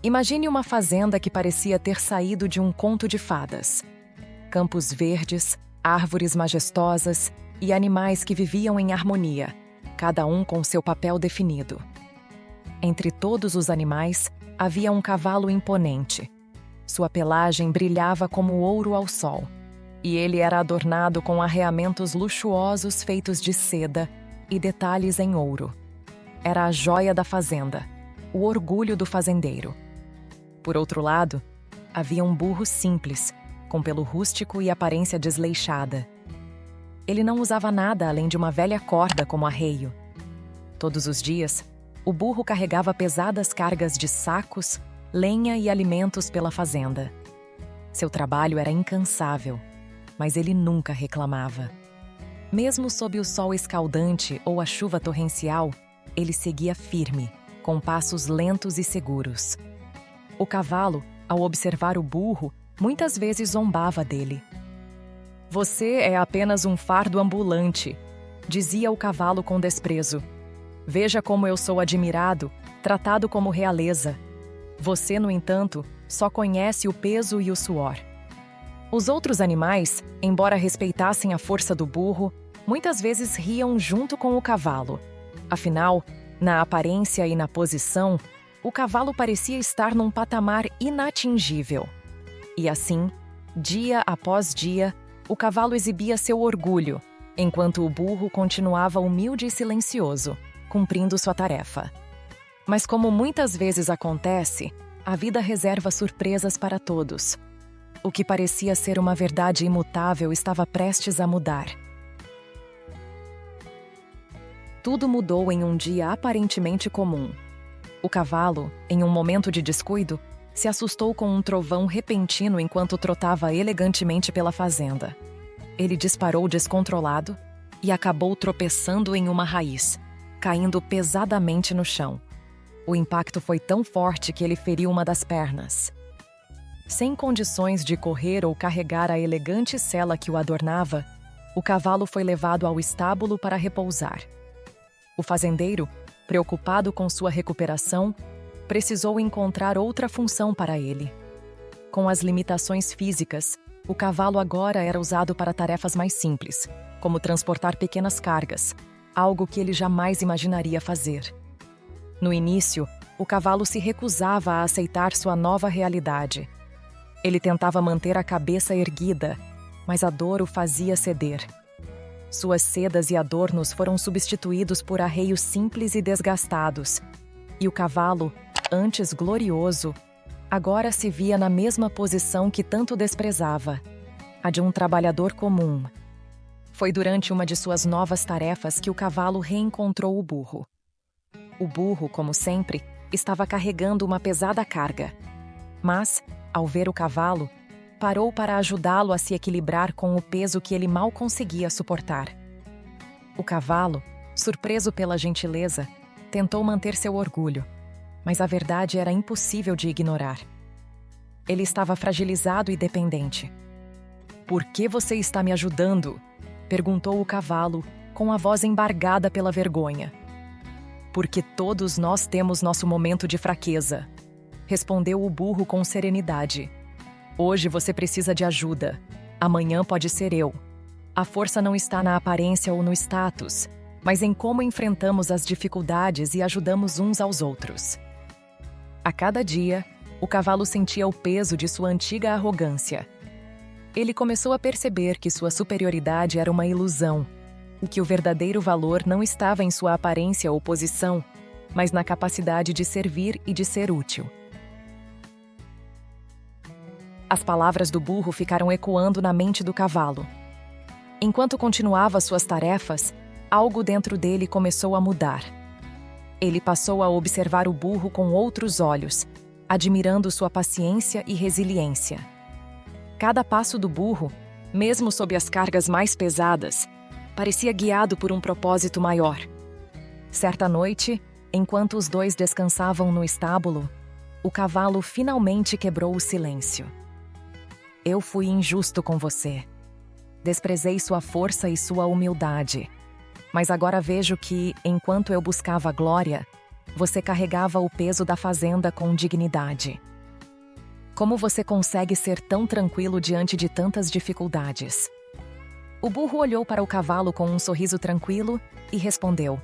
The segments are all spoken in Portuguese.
Imagine uma fazenda que parecia ter saído de um conto de fadas. Campos verdes, árvores majestosas e animais que viviam em harmonia, cada um com seu papel definido. Entre todos os animais, havia um cavalo imponente. Sua pelagem brilhava como ouro ao sol, e ele era adornado com arreamentos luxuosos feitos de seda e detalhes em ouro. Era a joia da fazenda, o orgulho do fazendeiro. Por outro lado, havia um burro simples, com pelo rústico e aparência desleixada. Ele não usava nada além de uma velha corda como arreio. Todos os dias, o burro carregava pesadas cargas de sacos, lenha e alimentos pela fazenda. Seu trabalho era incansável, mas ele nunca reclamava. Mesmo sob o sol escaldante ou a chuva torrencial, ele seguia firme, com passos lentos e seguros. O cavalo, ao observar o burro, muitas vezes zombava dele. "Você é apenas um fardo ambulante", dizia o cavalo com desprezo. "Veja como eu sou admirado, tratado como realeza. Você, no entanto, só conhece o peso e o suor." Os outros animais, embora respeitassem a força do burro, muitas vezes riam junto com o cavalo. Afinal, na aparência e na posição, o cavalo parecia estar num patamar inatingível. E assim, dia após dia, o cavalo exibia seu orgulho, enquanto o burro continuava humilde e silencioso, cumprindo sua tarefa. Mas como muitas vezes acontece, a vida reserva surpresas para todos. O que parecia ser uma verdade imutável estava prestes a mudar. Tudo mudou em um dia aparentemente comum. O cavalo, em um momento de descuido, se assustou com um trovão repentino enquanto trotava elegantemente pela fazenda. Ele disparou descontrolado e acabou tropeçando em uma raiz, caindo pesadamente no chão. O impacto foi tão forte que ele feriu uma das pernas. Sem condições de correr ou carregar a elegante sela que o adornava, o cavalo foi levado ao estábulo para repousar. O fazendeiro, preocupado com sua recuperação, precisou encontrar outra função para ele. Com as limitações físicas, o cavalo agora era usado para tarefas mais simples, como transportar pequenas cargas, algo que ele jamais imaginaria fazer. No início, o cavalo se recusava a aceitar sua nova realidade. Ele tentava manter a cabeça erguida, mas a dor o fazia ceder. Suas sedas e adornos foram substituídos por arreios simples e desgastados, e o cavalo, antes glorioso, agora se via na mesma posição que tanto desprezava, a de um trabalhador comum. Foi durante uma de suas novas tarefas que o cavalo reencontrou o burro. O burro, como sempre, estava carregando uma pesada carga. Mas, ao ver o cavalo, parou para ajudá-lo a se equilibrar com o peso que ele mal conseguia suportar. O cavalo, surpreso pela gentileza, tentou manter seu orgulho, mas a verdade era impossível de ignorar. Ele estava fragilizado e dependente. "Por que você está me ajudando?", perguntou o cavalo, com a voz embargada pela vergonha. "Porque todos nós temos nosso momento de fraqueza", respondeu o burro com serenidade. "Hoje você precisa de ajuda. Amanhã pode ser eu. A força não está na aparência ou no status, mas em como enfrentamos as dificuldades e ajudamos uns aos outros." A cada dia, o cavalo sentia o peso de sua antiga arrogância. Ele começou a perceber que sua superioridade era uma ilusão, e que o verdadeiro valor não estava em sua aparência ou posição, mas na capacidade de servir e de ser útil. As palavras do burro ficaram ecoando na mente do cavalo. Enquanto continuava suas tarefas, algo dentro dele começou a mudar. Ele passou a observar o burro com outros olhos, admirando sua paciência e resiliência. Cada passo do burro, mesmo sob as cargas mais pesadas, parecia guiado por um propósito maior. Certa noite, enquanto os dois descansavam no estábulo, o cavalo finalmente quebrou o silêncio. "Eu fui injusto com você. Desprezei sua força e sua humildade. Mas agora vejo que, enquanto eu buscava a glória, você carregava o peso da fazenda com dignidade. Como você consegue ser tão tranquilo diante de tantas dificuldades? O burro olhou para o cavalo com um sorriso tranquilo e respondeu: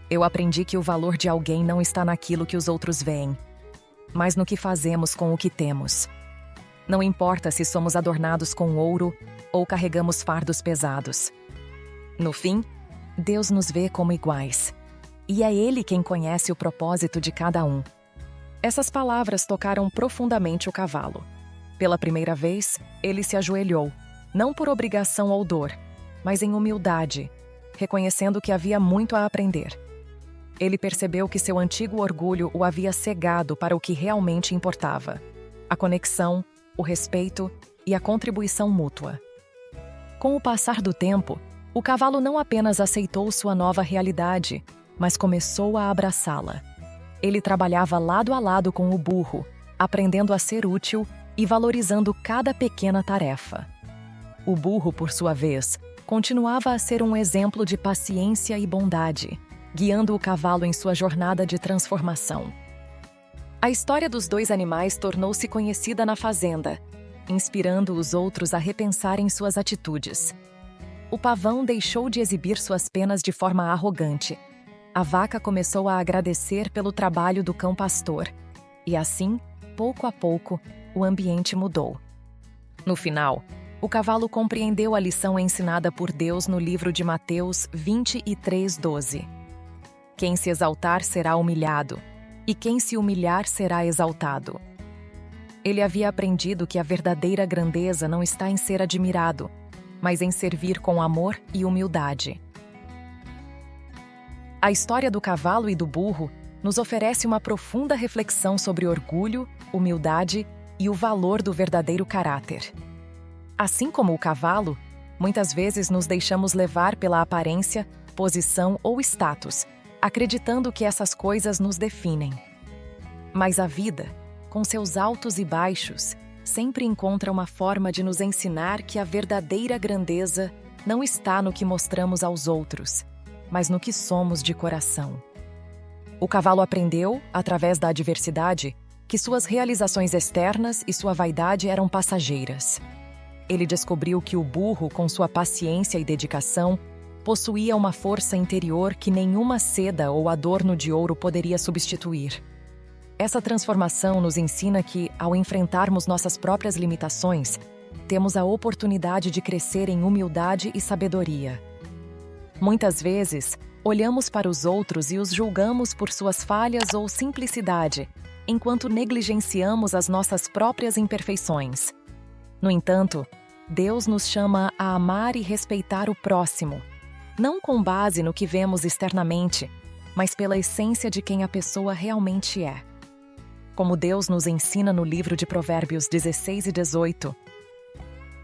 Eu aprendi que o valor de alguém não está naquilo que os outros veem, mas no que fazemos com o que temos. Não importa se somos adornados com ouro ou carregamos fardos pesados. No fim, Deus nos vê como iguais. E é Ele quem conhece o propósito de cada um. Essas palavras tocaram profundamente o cavalo. Pela primeira vez, ele se ajoelhou, não por obrigação ou dor, mas em humildade, reconhecendo que havia muito a aprender. Ele percebeu que seu antigo orgulho o havia cegado para o que realmente importava: a conexão, o respeito e a contribuição mútua. Com o passar do tempo, o cavalo não apenas aceitou sua nova realidade, mas começou a abraçá-la. Ele trabalhava lado a lado com o burro, aprendendo a ser útil e valorizando cada pequena tarefa. O burro, por sua vez, continuava a ser um exemplo de paciência e bondade, guiando o cavalo em sua jornada de transformação. A história dos dois animais tornou-se conhecida na fazenda, inspirando os outros a repensarem suas atitudes. O pavão deixou de exibir suas penas de forma arrogante. A vaca começou a agradecer pelo trabalho do cão pastor. E assim, pouco a pouco, o ambiente mudou. No final, o cavalo compreendeu a lição ensinada por Deus no livro de Mateus 23:12. Quem se exaltar será humilhado, e quem se humilhar será exaltado. Ele havia aprendido que a verdadeira grandeza não está em ser admirado, mas em servir com amor e humildade. A história do cavalo e do burro nos oferece uma profunda reflexão sobre orgulho, humildade e o valor do verdadeiro caráter. Assim como o cavalo, muitas vezes nos deixamos levar pela aparência, posição ou status, acreditando que essas coisas nos definem. Mas a vida, com seus altos e baixos, sempre encontra uma forma de nos ensinar que a verdadeira grandeza não está no que mostramos aos outros, mas no que somos de coração. O cavalo aprendeu, através da adversidade, que suas realizações externas e sua vaidade eram passageiras. Ele descobriu que o burro, com sua paciência e dedicação, possuía uma força interior que nenhuma seda ou adorno de ouro poderia substituir. Essa transformação nos ensina que, ao enfrentarmos nossas próprias limitações, temos a oportunidade de crescer em humildade e sabedoria. Muitas vezes, olhamos para os outros e os julgamos por suas falhas ou simplicidade, enquanto negligenciamos as nossas próprias imperfeições. No entanto, Deus nos chama a amar e respeitar o próximo, não com base no que vemos externamente, mas pela essência de quem a pessoa realmente é. Como Deus nos ensina no livro de Provérbios 16:18,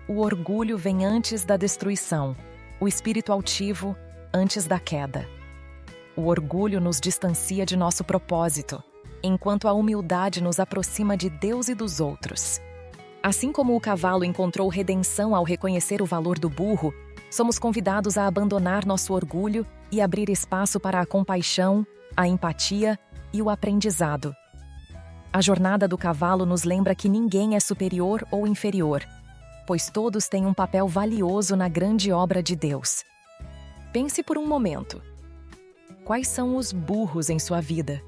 o orgulho vem antes da destruição, o espírito altivo antes da queda. O orgulho nos distancia de nosso propósito, enquanto a humildade nos aproxima de Deus e dos outros. Assim como o cavalo encontrou redenção ao reconhecer o valor do burro, somos convidados a abandonar nosso orgulho e abrir espaço para a compaixão, a empatia e o aprendizado. A jornada do cavalo nos lembra que ninguém é superior ou inferior, pois todos têm um papel valioso na grande obra de Deus. Pense por um momento. Quais são os burros em sua vida?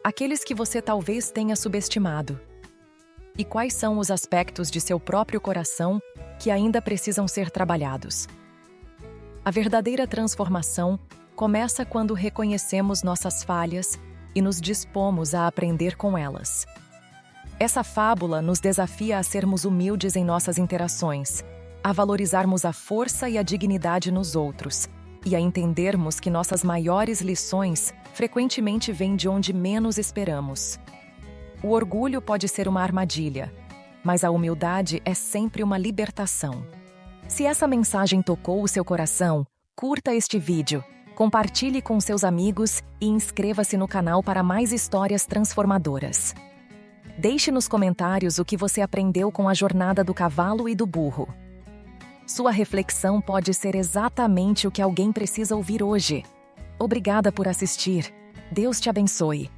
Aqueles que você talvez tenha subestimado. E quais são os aspectos de seu próprio coração que ainda precisam ser trabalhados? A verdadeira transformação começa quando reconhecemos nossas falhas e nos dispomos a aprender com elas. Essa fábula nos desafia a sermos humildes em nossas interações, a valorizarmos a força e a dignidade nos outros, e a entendermos que nossas maiores lições frequentemente vêm de onde menos esperamos. O orgulho pode ser uma armadilha, mas a humildade é sempre uma libertação. Se essa mensagem tocou o seu coração, curta este vídeo, compartilhe com seus amigos e inscreva-se no canal para mais histórias transformadoras. Deixe nos comentários o que você aprendeu com a jornada do cavalo e do burro. Sua reflexão pode ser exatamente o que alguém precisa ouvir hoje. Obrigada por assistir. Deus te abençoe.